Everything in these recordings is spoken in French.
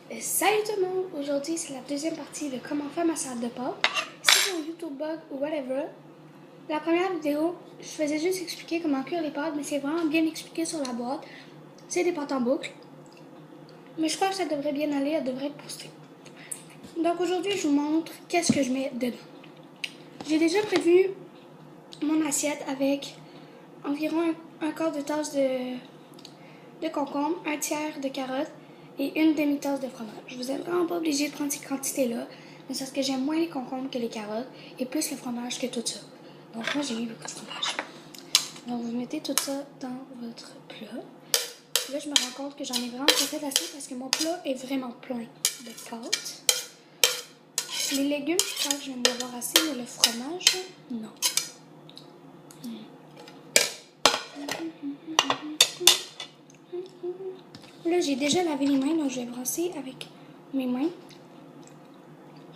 Salut tout le monde! Aujourd'hui, c'est la deuxième partie de comment faire ma salade de pâtes. Si c'est un YouTube bug ou whatever, la première vidéo, je faisais juste expliquer comment cuire les pâtes, mais c'est vraiment bien expliqué sur la boîte. C'est des pâtes en boucle. Mais je crois que ça devrait bien aller, elle devrait être postée. Donc aujourd'hui, je vous montre qu'est-ce que je mets dedans. J'ai déjà prévu mon assiette avec environ un quart de tasse de concombre, un tiers de carottes et une demi-tasse de fromage. Vous n'êtes vraiment pas obligé de prendre ces quantités-là, mais c'est parce que j'aime moins les concombres que les carottes et plus le fromage que tout ça. Donc moi, j'ai mis beaucoup de fromage. Donc vous mettez tout ça dans votre plat. Là, je me rends compte que j'en ai vraiment pas fait assez parce que mon plat est vraiment plein de pâtes. Les légumes, je crois que je vais en avoir assez, mais le fromage, non. Là, j'ai déjà lavé les mains, donc je vais brasser avec mes mains.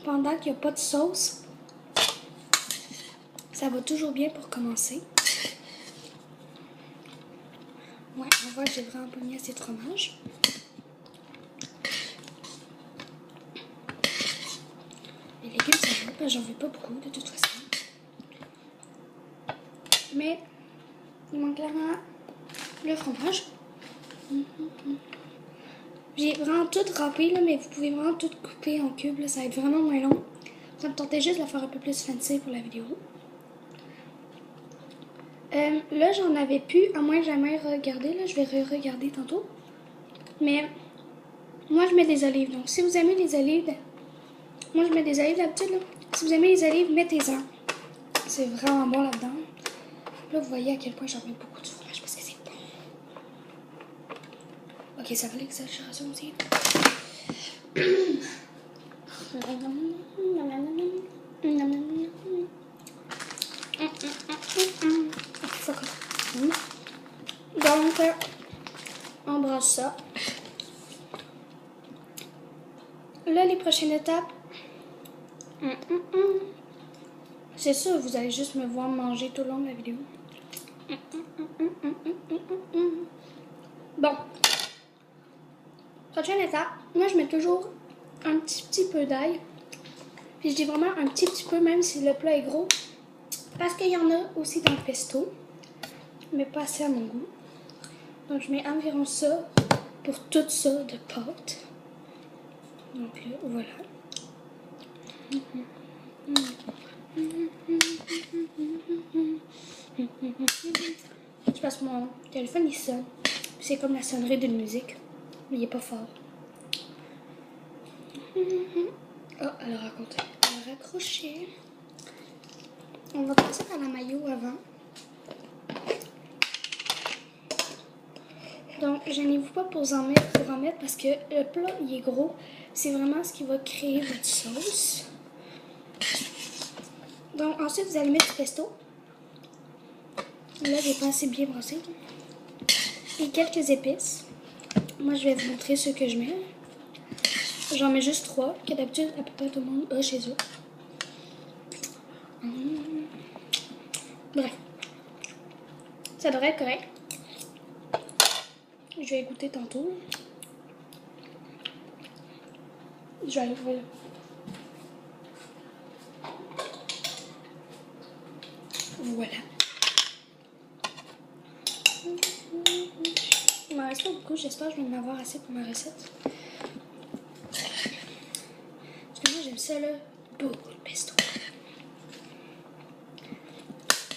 Pendant qu'il n'y a pas de sauce, ça va toujours bien pour commencer. Ouais, on voit que j'ai vraiment pas mis assez de fromage. Les légumes, ça va, parce que j'en veux pas beaucoup de toute façon. Mais il manque clairement le fromage. J'ai vraiment tout râpé, là, mais vous pouvez vraiment tout couper en cubes. Là, ça va être vraiment moins long. Ça me tentait juste de la faire un peu plus fancy pour la vidéo. Là, j'en avais plus, à moins que jamais regarder. Là, je vais re-regarder tantôt. Mais moi, je mets des olives. Donc, si vous aimez les olives, moi, je mets des olives d'habitude. Si vous aimez les olives, mettez-en. C'est vraiment bon là-dedans. Là, vous voyez à quel point j'en mets beaucoup de fromage parce que c'est bon. Ok, ça va l'exagération aussi. Donc, on brasse ça. Là, les prochaines étapes, c'est ça, vous allez juste me voir manger tout le long de la vidéo. Bon. Prochaine étape, moi je mets toujours un petit peu d'ail. Puis je dis vraiment un petit peu, même si le plat est gros. Parce qu'il y en a aussi dans le pesto. Mais pas assez à mon goût. Donc je mets environ ça pour tout ça de pâte. Donc là, voilà. Je passe mon téléphone, il sonne. C'est comme la sonnerie d'une musique. Mais il est pas fort. Oh, elle a raconté. Elle a raccroché. On va passer par la mayo avant. Donc, gênez-vous pas pour en mettre parce que le plat, il est gros. C'est vraiment ce qui va créer votre sauce. Donc, ensuite, vous allez mettre du pesto. Là, j'ai pas assez bien brossé. Et quelques épices. Moi, je vais vous montrer ce que je mets. J'en mets juste 3, que d'habitude, à peu près tout le monde a chez eux. Bref. Ça devrait être correct. Je vais goûter tantôt. Je vais aller voir. Voilà. Il m'en reste pas beaucoup. J'espère que je vais en avoir assez pour ma recette. Parce que moi, j'aime ça, là. Beaucoup de pesto.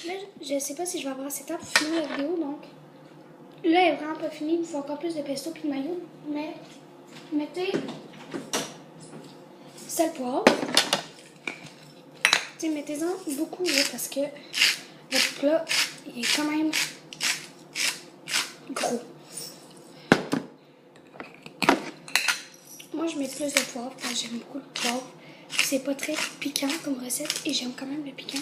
Là, je sais pas si je vais avoir assez de temps pour finir la vidéo, donc... Là, elle est vraiment pas finie. Il faut encore plus de pesto puis de mayo. Mais, mettez... sel, poivre. Mettez-en beaucoup, là, parce que votre plat, il est quand même gros. Moi, je mets plus de poivre parce que j'aime beaucoup le poivre. C'est pas très piquant comme recette et j'aime quand même le piquant.